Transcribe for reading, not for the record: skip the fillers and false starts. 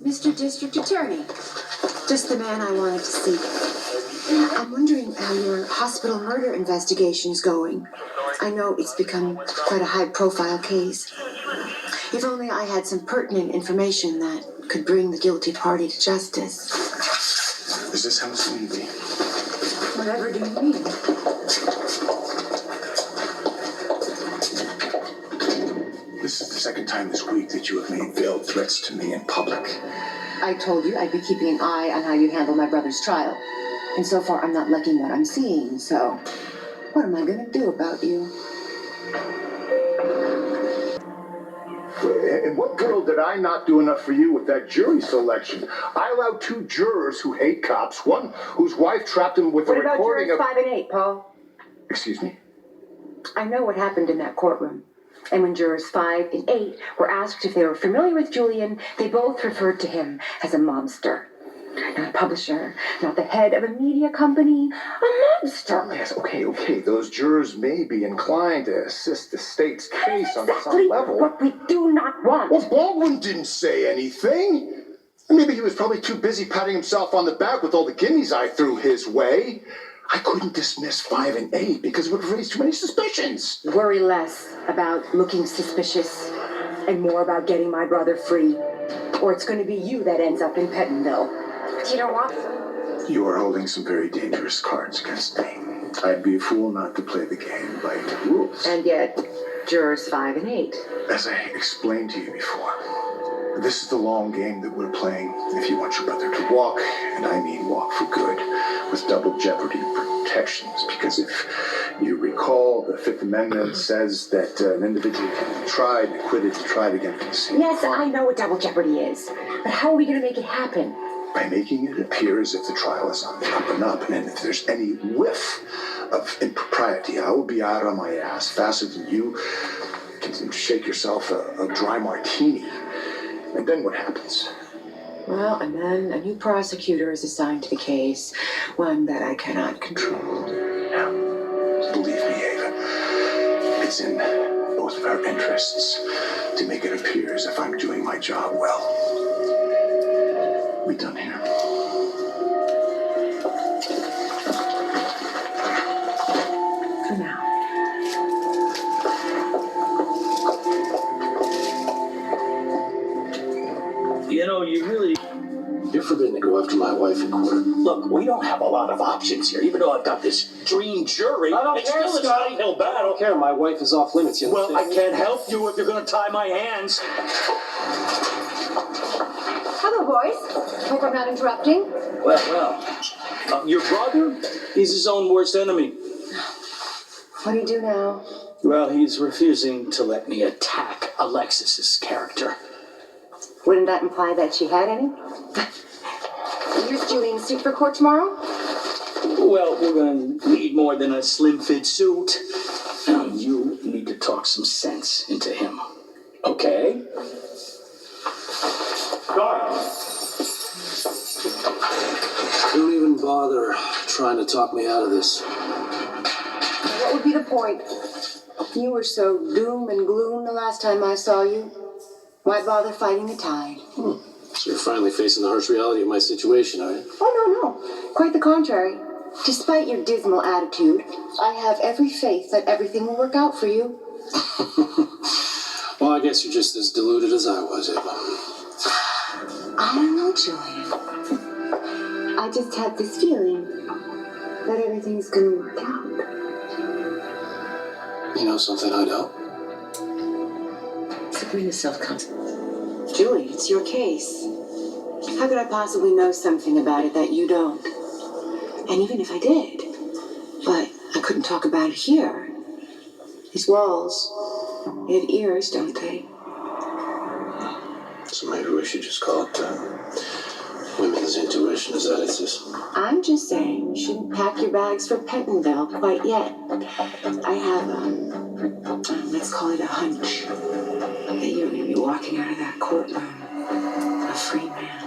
Mr. District Attorney. Just the man I wanted to see. I'm wondering how your hospital murder investigation is going. I know it's become quite a high-profile case. If only I had some pertinent information that could bring the guilty party to justice. Is this how it's going to be? Whatever do you mean? This is the second time this week that you have made veiled threats to me in public. I told you I'd be keeping an eye on how you handle my brother's trial. And so far, I'm not liking what I'm seeing, so what am I going to do about you? And what girl did I not do enough for you with that jury selection? I allowed 2 jurors who hate cops, one whose wife trapped him with a recording of... What about jurors 5 and 8, Paul? Excuse me? I know what happened in that courtroom. And when jurors 5 and 8 were asked if they were familiar with Julian, they both referred to him as a mobster. Not a publisher, not the head of a media company, a mobster. Yes, okay. Those jurors may be inclined to assist the state's case on some level. What we do not want. Well, Baldwin didn't say anything. Maybe he was probably too busy patting himself on the back with all the guineas I threw his way. I couldn't dismiss 5 and 8 because it would raise too many suspicions. Worry less about looking suspicious and more about getting my brother free. Or it's going to be you that ends up in Pettonville. You don't want to. You are holding some very dangerous cards against me. I'd be a fool not to play the game by the rules. And yet, jurors 5 and 8. As I explained to you before, this is the long game that we're playing if you want your brother to walk, and I mean walk for good, with double jeopardy protections. Because if you recall, the Fifth Amendment says that an individual can be tried, acquitted, tried again for the same Yes, crime. I know what double jeopardy is. But how are we going to make it happen? By making it appear as if the trial is on the up and up, and if there's any whiff of impropriety, I will be out on my ass faster than you can shake yourself a dry martini. And then what happens? Well, and then a new prosecutor is assigned to the case, one that I cannot control. Now, believe me, Ava, it's in both of our interests to make it appear as if I'm doing my job well. We done here? For now. You know, You're forbidden to go after my wife in court. look, we don't have a lot of options here. Even though I've got this dream jury, I don't it's care, still an Scotty. uphill I battle. don't care. My wife is off limits. You Well, I understand? can't help you if you're going to tie my hands. Hello, boys. Hope I'm not interrupting. Well. Your brother? He's his own worst enemy. What do you do now? Well, he's refusing to let me attack Alexis's character. Wouldn't that imply that she had any? Here's Julian's suit for court tomorrow. Well, we're going to need more than a slim-fit suit. Now, you need to talk some sense into him. Okay? Don't even bother trying to talk me out of this. What would be the point? You were so doom and gloom the last time I saw you. Why bother fighting the tide? So you're finally facing the harsh reality of my situation, are you? Oh, no. Quite the contrary. Despite your dismal attitude, I have every faith that everything will work out for you. Well, I guess you're just as deluded as I was, Ava. I don't know, Julian. I just have this feeling that everything's gonna work out. You know something I don't? Sabrina's self-confidence. Julie, it's your case. How could I possibly know something about it that you don't? And even if I did, but I couldn't talk about it here. These walls, they have ears, don't they? So maybe we should just call it women's intuition. Is that it, sis? I'm just saying you shouldn't pack your bags for Pettonville quite yet. I have let's call it a hunch, that you're going to be walking out of that courtroom a free man.